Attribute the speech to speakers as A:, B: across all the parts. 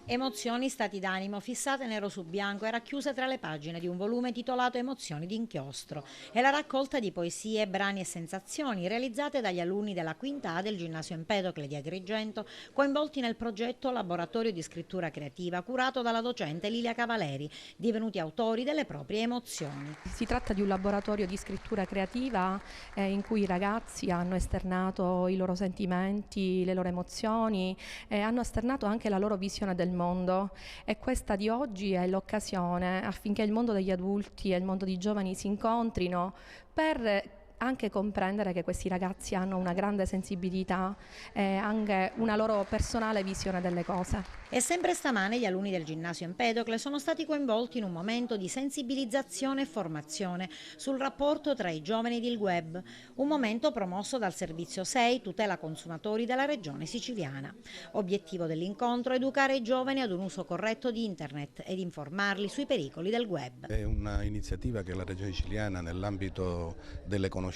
A: Emozioni, stati d'animo, fissate nero su bianco e racchiuse tra le pagine di un volume titolato Emozioni d'inchiostro. È la raccolta di poesie, brani e sensazioni realizzate dagli alunni della quinta A del Ginnasio Empedocle di Agrigento, coinvolti nel progetto Laboratorio di Scrittura Creativa curato dalla docente Lilia Cavaleri, divenuti autori delle proprie emozioni.
B: Si tratta di un laboratorio di scrittura creativa in cui i ragazzi hanno esternato i loro sentimenti, le loro emozioni e hanno esternato anche la loro visione del mondo, e questa di oggi è l'occasione affinché il mondo degli adulti e il mondo dei giovani si incontrino per anche comprendere che questi ragazzi hanno una grande sensibilità e anche una loro personale visione delle cose.
A: E sempre stamane gli alunni del Ginnasio Empedocle sono stati coinvolti in un momento di sensibilizzazione e formazione sul rapporto tra i giovani ed il web, un momento promosso dal Servizio 6 Tutela Consumatori della Regione Siciliana. Obiettivo dell'incontro: educare i giovani ad un uso corretto di Internet ed informarli sui pericoli del web.
C: È un'iniziativa che la Regione Siciliana, nell'ambito delle conoscenze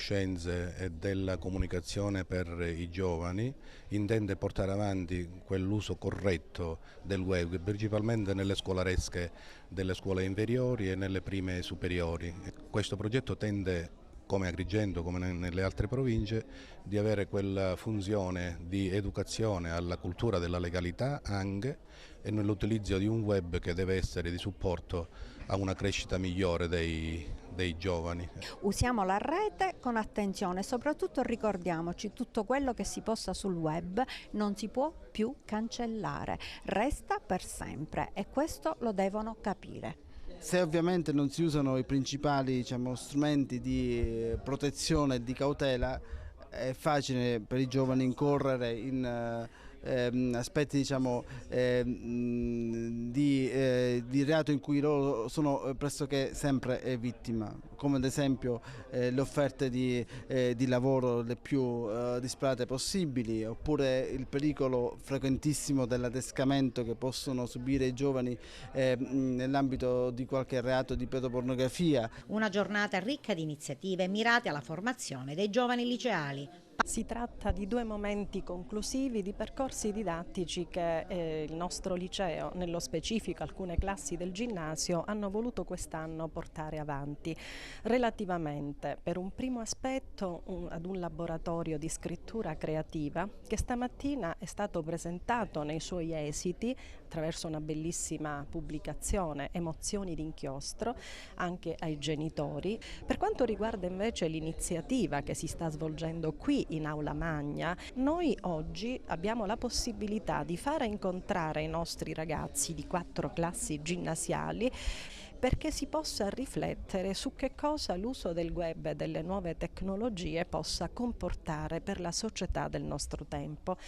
C: e della comunicazione per i giovani, intende portare avanti quell'uso corretto del web, principalmente nelle scolaresche delle scuole inferiori e nelle prime superiori. Questo progetto tende, come Agrigento, come nelle altre province, di avere quella funzione di educazione alla cultura della legalità anche, e nell'utilizzo di un web che deve essere di supporto a una crescita migliore dei giovani.
D: Usiamo la rete con attenzione e soprattutto ricordiamoci: tutto quello che si posta sul web non si può più cancellare, resta per sempre, e questo lo devono capire.
E: Se ovviamente non si usano i principali, strumenti di protezione e di cautela, è facile per i giovani incorrere in aspetti di reato in cui loro sono pressoché sempre vittima, come ad esempio le offerte di lavoro le più disparate possibili, oppure il pericolo frequentissimo dell'adescamento che possono subire i giovani nell'ambito di qualche reato di pedopornografia.
A: Una giornata ricca di iniziative mirate alla formazione dei giovani liceali.
F: Si tratta di 2 momenti conclusivi di percorsi didattici che il nostro liceo, nello specifico alcune classi del ginnasio, hanno voluto quest'anno portare avanti. Relativamente, per un primo aspetto, ad un laboratorio di scrittura creativa che stamattina è stato presentato nei suoi esiti attraverso una bellissima pubblicazione, Emozioni d'inchiostro, anche ai genitori. Per quanto riguarda invece l'iniziativa che si sta svolgendo qui in Aula Magna, noi oggi abbiamo la possibilità di fare incontrare i nostri ragazzi di 4 classi ginnasiali perché si possa riflettere su che cosa l'uso del web e delle nuove tecnologie possa comportare per la società del nostro tempo.